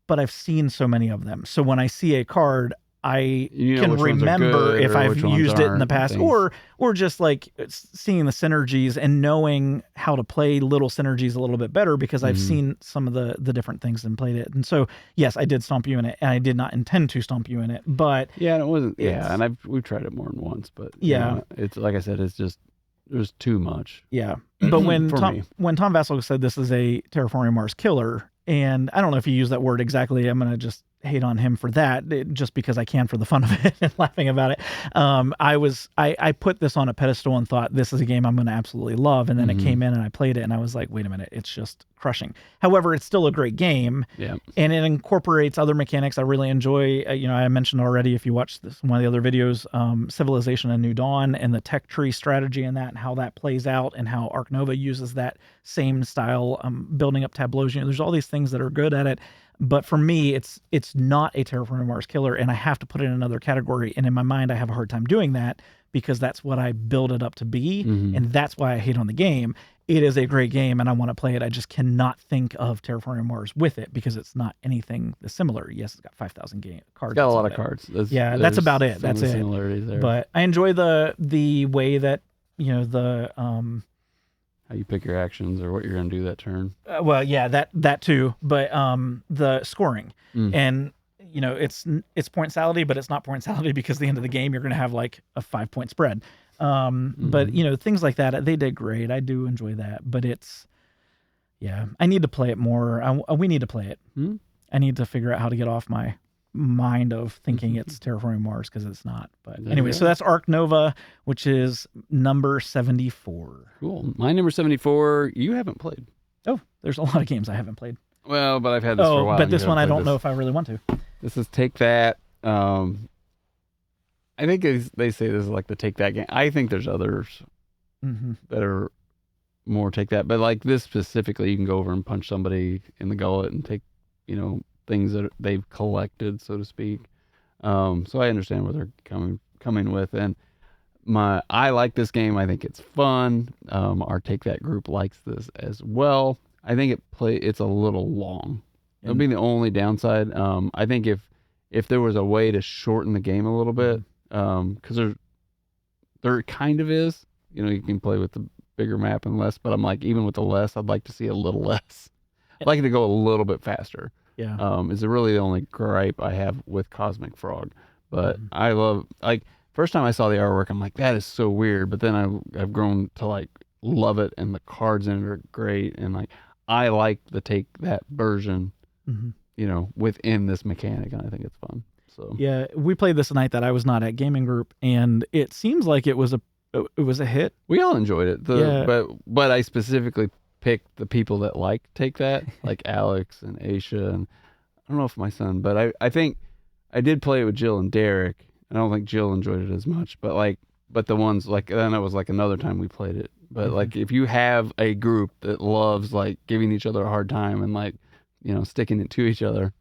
S2: but I've seen so many of them. So when I see a card, I can remember if I've used it in the past, or just like seeing the synergies and knowing how to play little synergies a little bit better, because I've seen some of the different things and played it. And so, yes, I did stomp you in it, and I did not intend to stomp you in it, but
S1: yeah, it wasn't. Yeah, and we've tried it more than once, but
S2: yeah,
S1: you know, it's like I said, it's just there's too much.
S2: Yeah, but when Tom Vassell said this is a Terraforming Mars killer, and I don't know if he used that word exactly, I'm gonna just hate on him for that, just because I can for the fun of it and laughing about it. I put this on a pedestal and thought, this is a game I'm going to absolutely love. And then it came in and I played it and I was like, wait a minute, it's just crushing. However, it's still a great game.
S1: Yeah.
S2: And it incorporates other mechanics I really enjoy. You know, I mentioned already, if you watch one of the other videos, Civilization and New Dawn, and the tech tree strategy in that, and how that plays out, and how Ark Nova uses that same style, building up tableaus. You know, there's all these things that are good at it. But for me, it's not a Terraforming Mars killer, and I have to put it in another category. And in my mind, I have a hard time doing that, because that's what I build it up to be, and that's why I hate on the game. It is a great game, and I want to play it. I just cannot think of Terraforming Mars with it, because it's not anything similar. Yes, it's got 5,000 cards.
S1: It's got a lot of cards.
S2: That's about it. That's it.
S1: Similarities there.
S2: But I enjoy the way that, you know,
S1: how you pick your actions or what you're going to do that turn.
S2: Well, yeah, that too. But the scoring, and you know, it's point sality, but it's not point sality, because at the end of the game you're going to have like a 5-point spread. But you know, things like that, they did great. I do enjoy that, but I need to play it more. We need to play it. I need to figure out how to get off my mind of thinking it's Terraforming Mars because it's not. But
S1: There
S2: anyway,
S1: you
S2: so
S1: go.
S2: that's Arc Nova, which is number 74.
S1: Cool. My number 74, you haven't played.
S2: Oh, there's a lot of games I haven't played.
S1: Well, but I've had this for a while.
S2: But
S1: and you
S2: this one I
S1: haven't
S2: don't
S1: played
S2: know if I really want to.
S1: This is Take That. I think they say this is like the Take That game. I think there's others that are more Take That, but like this specifically, you can go over and punch somebody in the gullet and take, things that they've collected, so to speak. So I understand where they're coming with, and I like this game. I think it's fun. Our Take That group likes this as well. I think it's a little long. It'll be the only downside. I think if there was a way to shorten the game a little bit, because there kind of is. You can play with the bigger map and less, but I'm like, even with the less, I'd like to see a little less. I'd like it to go a little bit faster.
S2: Yeah.
S1: Is really the only gripe I have with Cosmic Frog. But I love, like, first time I saw the artwork, I'm like, that is so weird. But then I've grown to like love it, and the cards in it are great, and like I like the Take That version, within this mechanic, and I think it's fun. So
S2: yeah, we played this night that I was not at gaming group, and it seems like it was a hit.
S1: We all enjoyed it. But I specifically picked the people that Take That, like Alex and Aisha, and I don't know if my son, but I think I did play it with Jill and Derek. I don't think Jill enjoyed it as much, but the ones like, then it was like another time we played it. But like, if you have a group that loves like giving each other a hard time and like, sticking it to each other,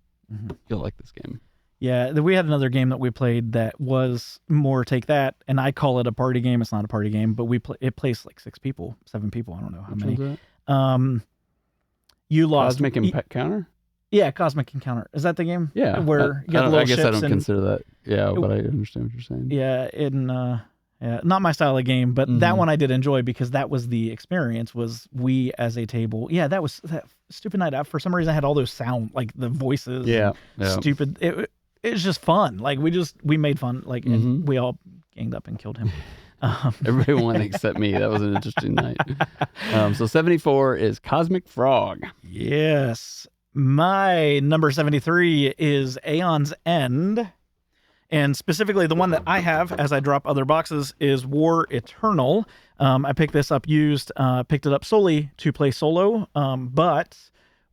S1: you'll like this game.
S2: Yeah, we had another game that we played that was more Take That, and I call it a party game. It's not a party game, but it plays like 6 people, 7 people. I don't know how many. You lost.
S1: Cosmic Encounter?
S2: Yeah, Cosmic Encounter. Is that the game?
S1: Yeah.
S2: Where you got the little
S1: I guess I
S2: ships
S1: don't consider that. Yeah, but I understand what you're saying.
S2: Yeah, not my style of game, but that one I did enjoy because that was the experience. Was we as a table? Yeah, that was that stupid night. For some reason, I had all those sound, like the voices.
S1: Yeah.
S2: Stupid. It was just fun. Like we made fun. Like and we all ganged up and killed him.
S1: Everyone except me. That was an interesting night. So 74 is Cosmic Frog.
S2: Yes. My number 73 is Aeon's End. And specifically the one that I have as I drop other boxes is War Eternal. I picked this up used, picked it up solely to play solo, but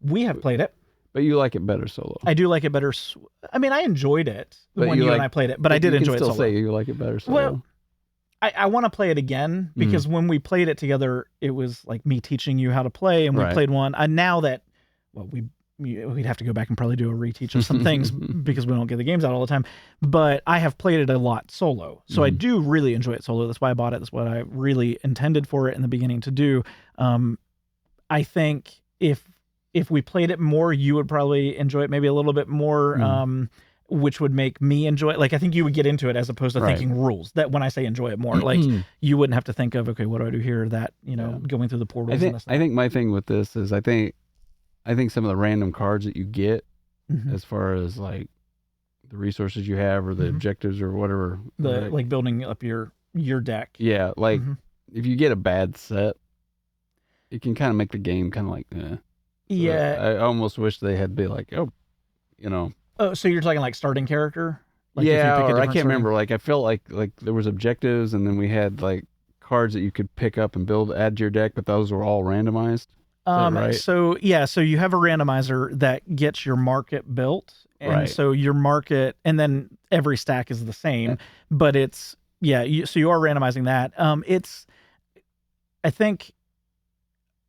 S2: we have played it.
S1: But you like it better solo.
S2: I do like it better. I mean, I enjoyed it when you and I played it, but I did enjoy it solo.
S1: You can still say you like it better solo.
S2: Well, I want to play it again because when we played it together, it was like me teaching you how to play, and we played one. And now that, we'd have to go back and probably do a reteach of some things because we don't get the games out all the time. But I have played it a lot solo. So I do really enjoy it solo. That's why I bought it. That's what I really intended for it in the beginning to do. I think if we played it more, you would probably enjoy it maybe a little bit more, which would make me enjoy it. Like, I think you would get into it as opposed to thinking rules. That when I say enjoy it more, like you wouldn't have to think of, okay, what do I do here? That, going through the portals.
S1: I think my thing with this is I think some of the random cards that you get as far as like the resources you have or the objectives or whatever.
S2: Like building up your deck.
S1: Yeah. Like if you get a bad set, it can kind of make the game kind of like, eh.
S2: Yeah.
S1: I almost wish they had be like,
S2: Oh, so you're talking like starting character? Like
S1: yeah, or I can't remember. Like I felt like there was objectives, and then we had like cards that you could pick up and add to your deck, but those were all randomized. Right?
S2: So you have a randomizer that gets your market built, and so your market, and then every stack is the same, but it's so you are randomizing that. I think.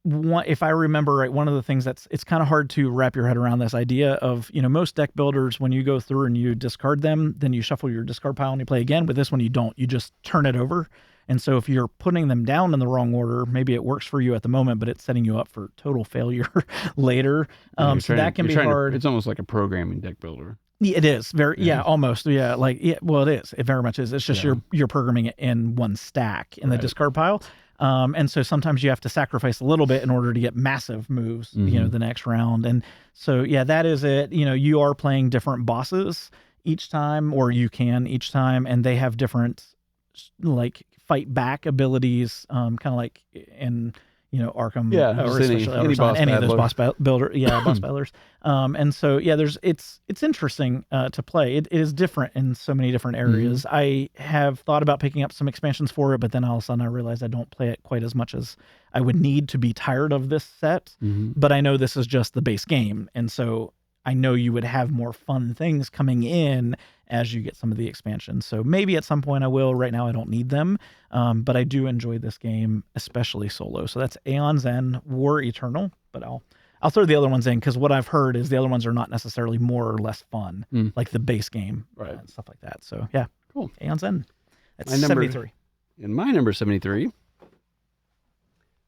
S2: If I remember right, one of the things it's kind of hard to wrap your head around this idea of, most deck builders, when you go through and you discard them, then you shuffle your discard pile and you play again. With this one, you don't. You just turn it over. And so if you're putting them down in the wrong order, maybe it works for you at the moment, but it's setting you up for total failure later. So that can be hard.
S1: It's almost like a programming deck builder.
S2: It is very, almost. Yeah. Well, it is. It very much is. It's just you're programming it in one stack in the discard pile. And so sometimes you have to sacrifice a little bit in order to get massive moves, the next round. And so, that is it. You are playing different bosses each time, or you can each time, and they have different like fight back abilities, kind of like in, Arkham,
S1: Yeah,
S2: or
S1: just
S2: especially
S1: any
S2: Outer
S1: boss
S2: any of those
S1: battler.
S2: boss battlers. And so it's interesting to play. It is different in so many different areas. I have thought about picking up some expansions for it, but then all of a sudden I realized I don't play it quite as much as I would need to be tired of this set. But I know this is just the base game, and so I know you would have more fun things coming in as you get some of the expansions. So maybe at some point I will. Right now I don't need them, but I do enjoy this game, especially solo. So that's Aeon's End, War Eternal, but I'll throw the other ones in because what I've heard is the other ones are not necessarily more or less fun, like the base game,
S1: right?
S2: And stuff like that. So yeah,
S1: cool.
S2: Aeon's End. That's 73.
S1: And my number 73,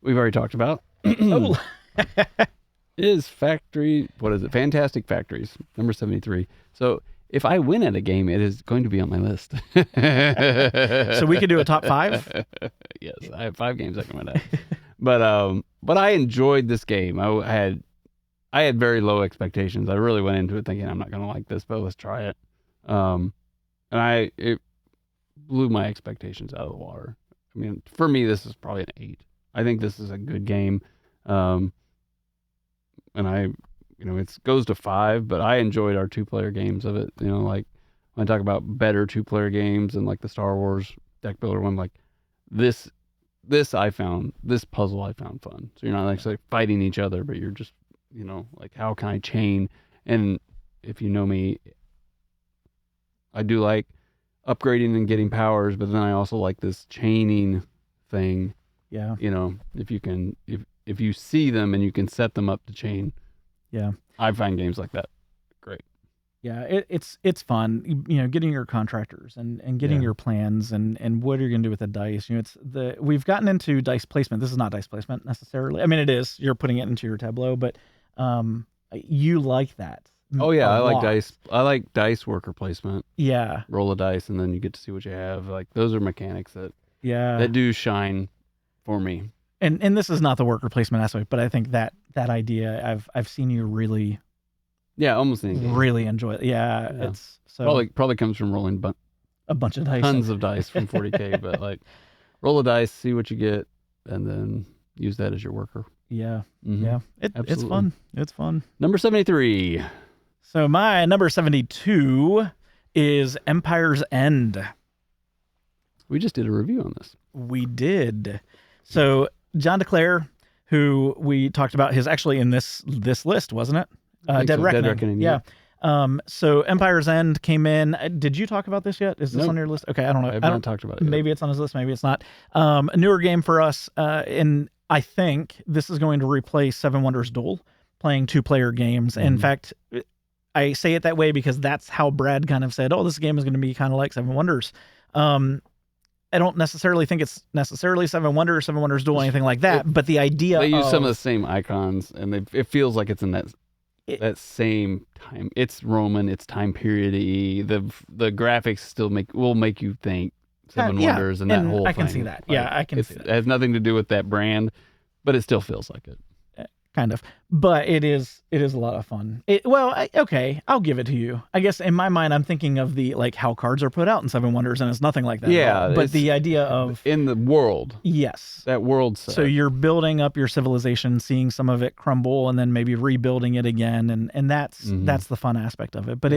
S1: we've already talked about.
S2: Oh.
S1: Is Factory, what is it? Fantastic Factories, number 73. So if I win at a game, it is going to be on my list.
S2: So we could do a top 5?
S1: Yes, I have 5 games I can win at. But I enjoyed this game. I had very low expectations. I really went into it thinking I'm not going to like this, but let's try it. And it blew my expectations out of the water. I mean, for me, this is probably an 8. I think this is a good game. And it goes to 5, but I enjoyed our 2-player games of it. Like when I talk about better 2-player games and like the Star Wars deck builder one, like this puzzle I found fun. So you're not actually fighting each other, but you're just, like how can I chain? And if you know me, I do like upgrading and getting powers, but then I also like this chaining thing.
S2: Yeah.
S1: If you see them and you can set them up to chain.
S2: Yeah.
S1: I find games like that great.
S2: Yeah, it's fun, getting your contractors and getting your plans and what are you going to do with the dice. We've gotten into dice placement. This is not dice placement necessarily. I mean, it is. You're putting it into your tableau, but you like that.
S1: Oh yeah, I like dice. I like dice worker placement.
S2: Yeah.
S1: Roll a dice and then you get to see what you have. Like those are mechanics that do shine for me.
S2: And this is not the worker placement aspect, but I think that idea I've seen you really
S1: almost
S2: really enjoy it. Yeah. It's so
S1: probably comes from rolling
S2: a bunch of dice.
S1: Tons of dice from 40K, but like roll a dice, see what you get, and then use that as your worker.
S2: Yeah. Yeah. It's fun. It's fun.
S1: Number 73.
S2: So my number 72 is Empire's End.
S1: We just did a review on this.
S2: We did. So John DeClaire, who we talked about, is actually in this list, wasn't it? Dead Reckoning.
S1: Dead Reckoning.
S2: Yeah. So Empire's End came in. Did you talk about this yet? Is this on your list? Okay, I don't know.
S1: I've not talked about it yet.
S2: Maybe it's on his list. Maybe it's not. A newer game for us. And I think this is going to replace Seven Wonders Duel, playing 2-player games. In fact, I say it that way because that's how Brad kind of said, "Oh, this game is going to be kind of like Seven Wonders." I don't necessarily think it's necessarily Seven Wonders Duel, anything like that. But the idea
S1: they use some of the same icons, and it feels like it's in that same time. It's Roman, it's time period-y. The graphics still will make you think Seven Wonders and that whole thing.
S2: I can see that. Yeah, I can see that.
S1: It has nothing to do with that brand, but it still feels like it.
S2: Kind of, but it is a lot of fun. Okay, I'll give it to you. I guess in my mind, I'm thinking of the how cards are put out in Seven Wonders, and it's nothing like that.
S1: Yeah,
S2: but the idea of
S1: in the world,
S2: yes,
S1: that world set.
S2: So you're building up your civilization, seeing some of it crumble, and then maybe rebuilding it again, and that's the fun aspect of it. But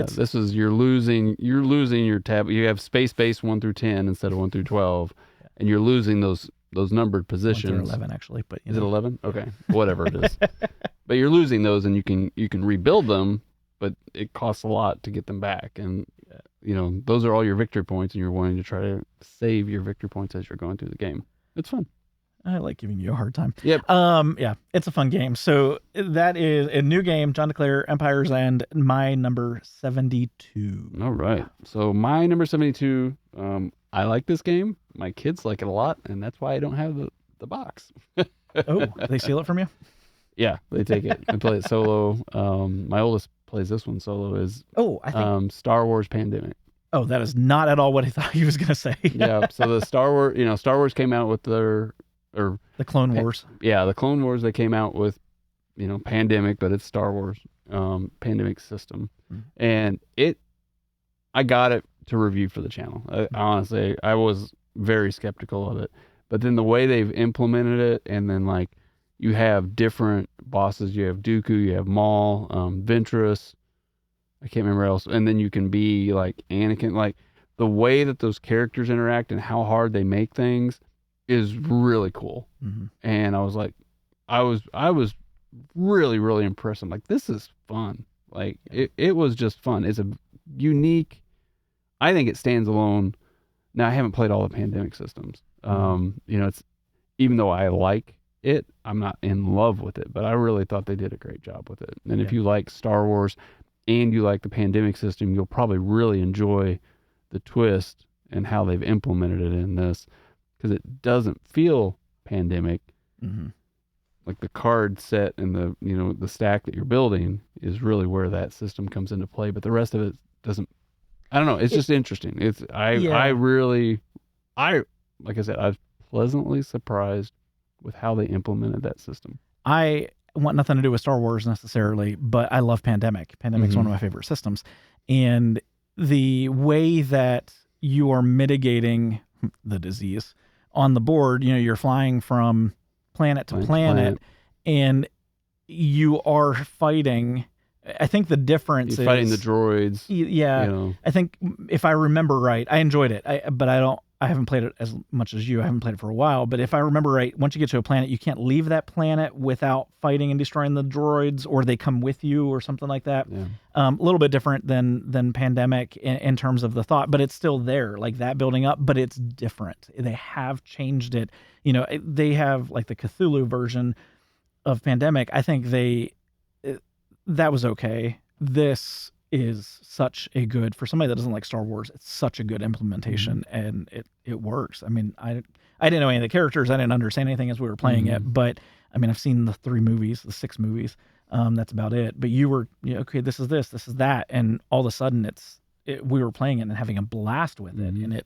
S1: you're losing your tab. You have space base 1 through 10 instead of 1 through 12, and you're losing those numbered positions.
S2: 1 through 11 actually, but
S1: is it 11? Okay, whatever it is. But you're losing those, and you can rebuild them, but it costs a lot to get them back. And those are all your victory points, and you're wanting to try to save your victory points as you're going through the game. It's fun.
S2: I like giving you a hard time.
S1: Yep.
S2: Yeah, it's a fun game. So that is a new game, John DeClaire, Empire's End, my number 72.
S1: All right. So my number 72. I like this game. My kids like it a lot, and that's why I don't have the box.
S2: Oh, they steal it from you?
S1: Yeah, they take it and play it solo. My oldest plays this one solo.
S2: I think
S1: Star Wars Pandemic.
S2: Oh, that is not at all what I thought he was going to say.
S1: Yeah, so the Star Wars came out with the
S2: Clone Wars.
S1: Yeah, the Clone Wars. They came out with Pandemic, but it's Star Wars Pandemic system, and I got it to review for the channel. Honestly, I was very skeptical of it, but then the way they've implemented it, and then you have different bosses. You have Dooku, you have Maul, Ventress. I can't remember else. And then you can be like Anakin. Like the way that those characters interact and how hard they make things is really cool.
S2: Mm-hmm.
S1: And I was like, I was really, really impressed. I'm like, this is fun. Like it was just fun. It's a unique, I think it stands alone. Now I haven't played all the Pandemic systems. It's, even though I like it, I'm not in love with it, but I really thought they did a great job with it. And if you like Star Wars and you like the Pandemic system, you'll probably really enjoy the twist and how they've implemented it in this, because it doesn't feel pandemic.
S2: Mm-hmm.
S1: Like the card set and the stack that you're building is really where that system comes into play, but the rest of it doesn't. I don't know. It's just interesting. I really, like I said, I was pleasantly surprised with how they implemented that system.
S2: I want nothing to do with Star Wars necessarily, but I love Pandemic. Pandemic's one of my favorite systems. And the way that you are mitigating the disease on the board, you're flying from planet to planet, and you are fighting. I think the difference is
S1: fighting the droids.
S2: Yeah. I think if I remember right, I enjoyed it. But I haven't played it as much as you. I haven't played it for a while. But if I remember right, once you get to a planet, you can't leave that planet without fighting and destroying the droids, or they come with you or something like that.
S1: Yeah.
S2: A little bit different than Pandemic in terms of the thought, but it's still there, like that building up, but it's different. They have changed it. They have like the Cthulhu version of Pandemic. I think that was okay. This is such a good, for somebody that doesn't like Star Wars, it's such a good implementation, and it works. I mean, I didn't know any of the characters. I didn't understand anything as we were playing it, but I mean, I've seen the 6 movies. That's about it. But you were, okay, this is that. And all of a sudden we were playing it and having a blast with it. And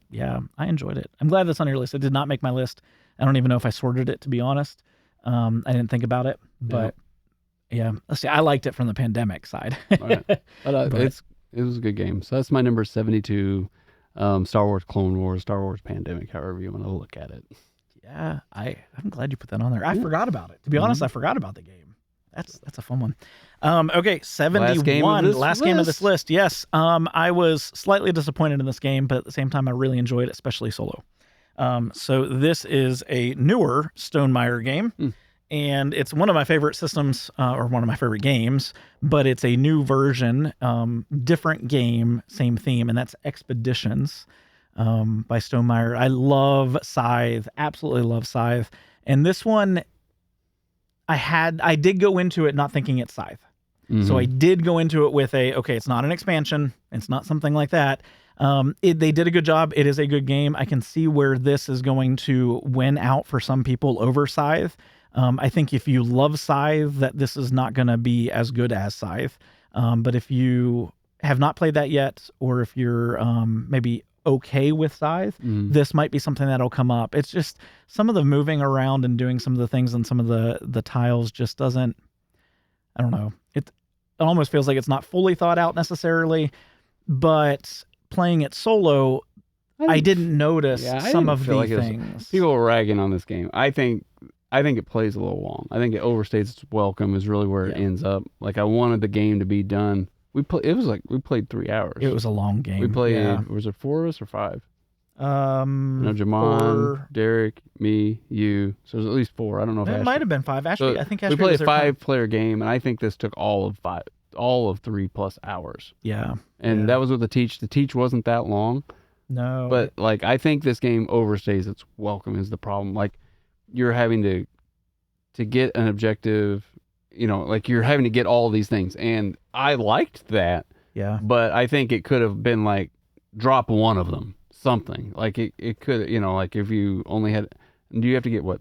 S2: I enjoyed it. I'm glad that's on your list. It did not make my list. I don't even know if I sorted it, to be honest. I didn't think about it, but yeah. Let's see. I liked it from the Pandemic side.
S1: Right. But it was a good game. So that's my number 72. Star Wars Clone Wars, Star Wars Pandemic, however you want to look at it.
S2: Yeah, I'm glad you put that on there. I forgot about it. To be honest, I forgot about the game. That's a fun one. Okay, 71. Last game of this list. Yes. I was slightly disappointed in this game, but at the same time, I really enjoyed it, especially solo. So this is a newer Stonemaier game. And it's one of my favorite systems, or one of my favorite games, but it's a new version, different game, same theme, and that's Expeditions by Stonemaier. I love Scythe, absolutely love Scythe. And this one, I did go into it not thinking it's Scythe. So I did go into it with okay, it's not an expansion, it's not something like that. They did a good job. It is a good game. I can see where this is going to win out for some people over Scythe. I think if you love Scythe, that this is not going to be as good as Scythe. But if you have not played that yet, or if you're maybe okay with Scythe, this might be something that'll come up. It's just some of the moving around and doing some of the things and some of the tiles just doesn't, I don't know. It almost feels like it's not fully thought out necessarily, but playing it solo, I didn't notice some of the things.
S1: People were ragging on this game. I think it plays a little long. I think it overstays its welcome is really where it ends up. Like I wanted the game to be done. We played 3 hours.
S2: It was a long game.
S1: We played, was it 4 of us or 5? Jamon, 4. Derek, me, you. So it was at least 4. I don't know if
S2: it might have been 5. Ashley, I think Ashley
S1: we played a 5-player game, and I think this took all of 3+ hours.
S2: Yeah.
S1: And that was with the teach. The teach wasn't that long.
S2: No.
S1: But like I think this game overstays its welcome is the problem. Like you're having to get an objective, like you're having to get all these things. And I liked that.
S2: Yeah.
S1: But I think it could have been like drop one of them. Something like it could, like if you only had, do you have to get what,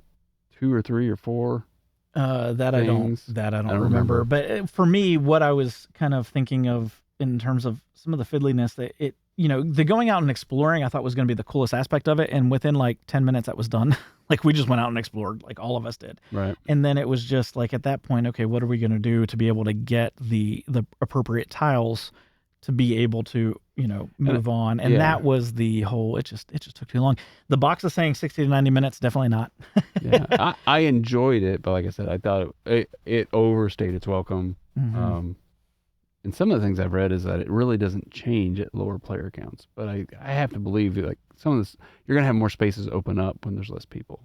S1: 2 or 3 or 4?
S2: That I don't remember. But for me, what I was kind of thinking of in terms of some of the fiddliness that the going out and exploring, I thought was going to be the coolest aspect of it. And within like 10 minutes, that was done. Like we just went out and explored, like all of us did.
S1: Right.
S2: And then it was just like at that point, okay, what are we going to do to be able to get the appropriate tiles to be able to, move on. And that was the whole, it just took too long. The box is saying 60 to 90 minutes. Definitely not.
S1: Yeah. I enjoyed it, but like I said, I thought it overstayed its welcome.
S2: Mm-hmm.
S1: And some of the things I've read is that it really doesn't change at lower player counts. But I have to believe that, like, some of this, you're going to have more spaces open up when there's less people.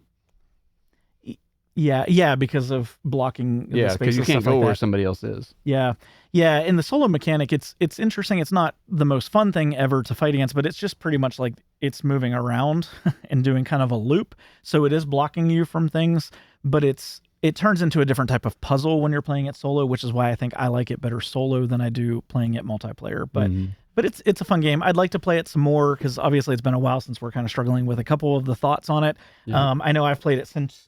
S2: Yeah, because of blocking the spaces.
S1: Because you can't go where somebody else is.
S2: Yeah. In the solo mechanic, it's interesting. It's not the most fun thing ever to fight against, but it's just pretty much like it's moving around and doing kind of a loop. So it is blocking you from things, but it turns into a different type of puzzle when you're playing it solo, which is why I think I like it better solo than I do playing it multiplayer. But but it's a fun game. I'd like to play it some more because obviously it's been a while since we're kind of struggling with a couple of the thoughts on it. Yeah. I know I've played it since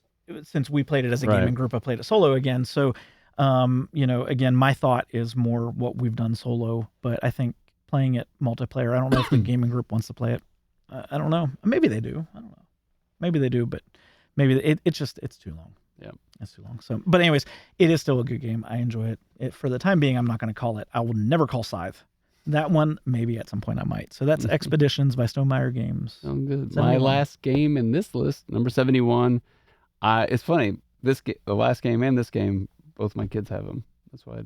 S2: we played it as a gaming group. I played it solo again. So, again, my thought is more what we've done solo, but I think playing it multiplayer, I don't know if the gaming group wants to play it. I don't know. Maybe they do. I don't know. Maybe they do, but maybe it's too long.
S1: Yeah.
S2: It's too long. So, but anyways, it is still a good game. I enjoy it. For the time being, I'm not going to call it. I will never call Scythe. That one, maybe at some point I might. So that's Expeditions by Stonemaier Games.
S1: Oh, good. 71. My last game in this list, number 71. It's funny. The last game and this game, both my kids have them. That's why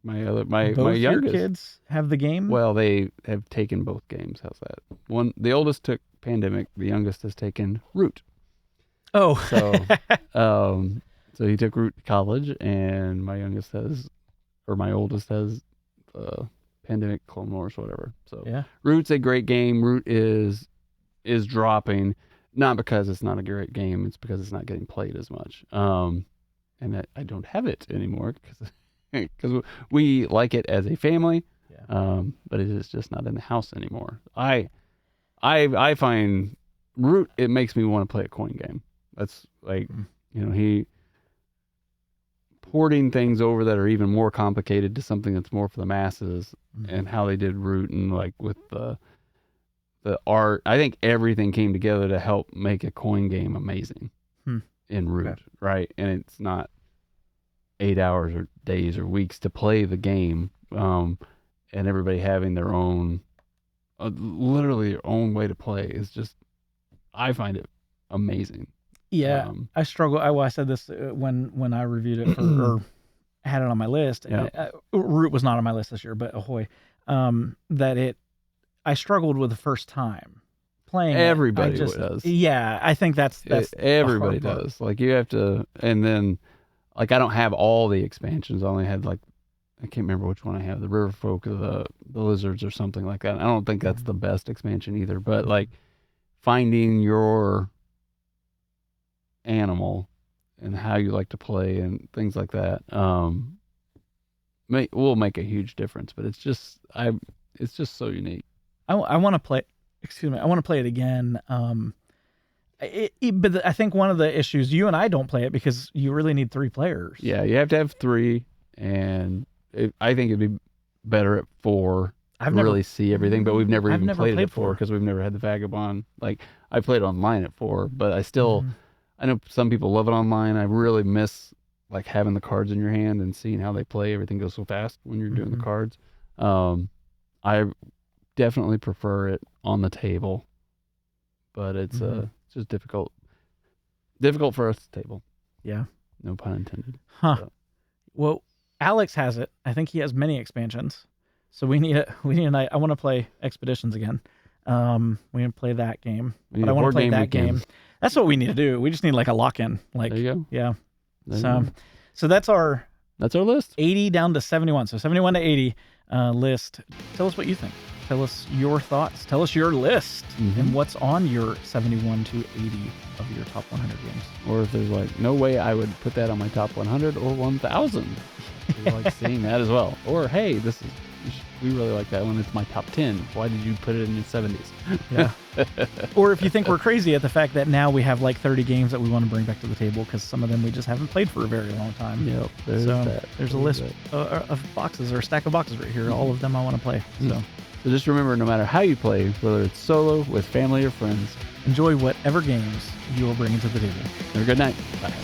S1: my youngest
S2: your kids have the game.
S1: Well, they have taken both games. How's that? The oldest took Pandemic. The youngest has taken Root.
S2: Oh,
S1: so he took Root to college, and my oldest has Pandemic, Clone Wars, whatever. So
S2: yeah,
S1: Root's a great game. Root is dropping. Not because it's not a great game, it's because it's not getting played as much. And I don't have it anymore because we like it as a family. Yeah. But it is just not in the house anymore. I find Root, it makes me want to play a coin game. That's like, he porting things over that are even more complicated to something that's more for the masses, and how they did Root, and like with the art, I think everything came together to help make a coin game amazing in Root, right? And it's not 8 hours or days or weeks to play the game, and everybody having their own, literally their own way to play is just, I find it amazing.
S2: Yeah, I struggle. I said this when I reviewed it or had it on my list. Yeah. Root was not on my list this year, but ahoy, I struggled with the first time playing.
S1: Everybody does.
S2: Yeah, I think that's
S1: everybody does. Like you have to, and then like I don't have all the expansions. I only had I can't remember which one I have. The River Folk or the Lizards or something like that. I don't think that's the best expansion either. But like finding your animal and how you like to play and things like that will make a huge difference. But it's just so unique.
S2: I want to play. Excuse me. I want to play it again. But I think one of the issues, you and I don't play it because you really need 3 players.
S1: Yeah, you have to have 3, and I think it'd be better at 4. I've never really see everything, but we've never played it at 4 because we've never had the Vagabond. Like I played online at 4, but I still, I know some people love it online. I really miss like having the cards in your hand and seeing how they play. Everything goes so fast when you're doing the cards. I definitely prefer it on the table, but it's just difficult for us to table.
S2: Yeah,
S1: no pun intended.
S2: So. Well, Alex has it. I think he has many expansions, so we need a night. I want to play Expeditions again. We need to play that game. But I want to play that game. That's what we need to do. We just need like a lock-in. Like, there you go. Yeah. So that's our
S1: list.
S2: 80 down to 71. So 71 to 80 list. Tell us what you think. Tell us your thoughts. Tell us your list and what's on your 71 to 80 of your top 100 games.
S1: Or if there's like no way I would put that on my top 100 or 1,000. I like seeing that as well. Or hey, we really like that one. It's my top 10. Why did you put it in your 70s?
S2: Yeah. Or if you think we're crazy at the fact that now we have like 30 games that we want to bring back to the table because some of them we just haven't played for a very long time.
S1: Yep.
S2: There's a list of boxes or a stack of boxes right here. All of them I want to play.
S1: So just remember, no matter how you play, whether it's solo, with family, or friends,
S2: enjoy whatever games you are bringing to the table.
S1: Have a good night. Bye.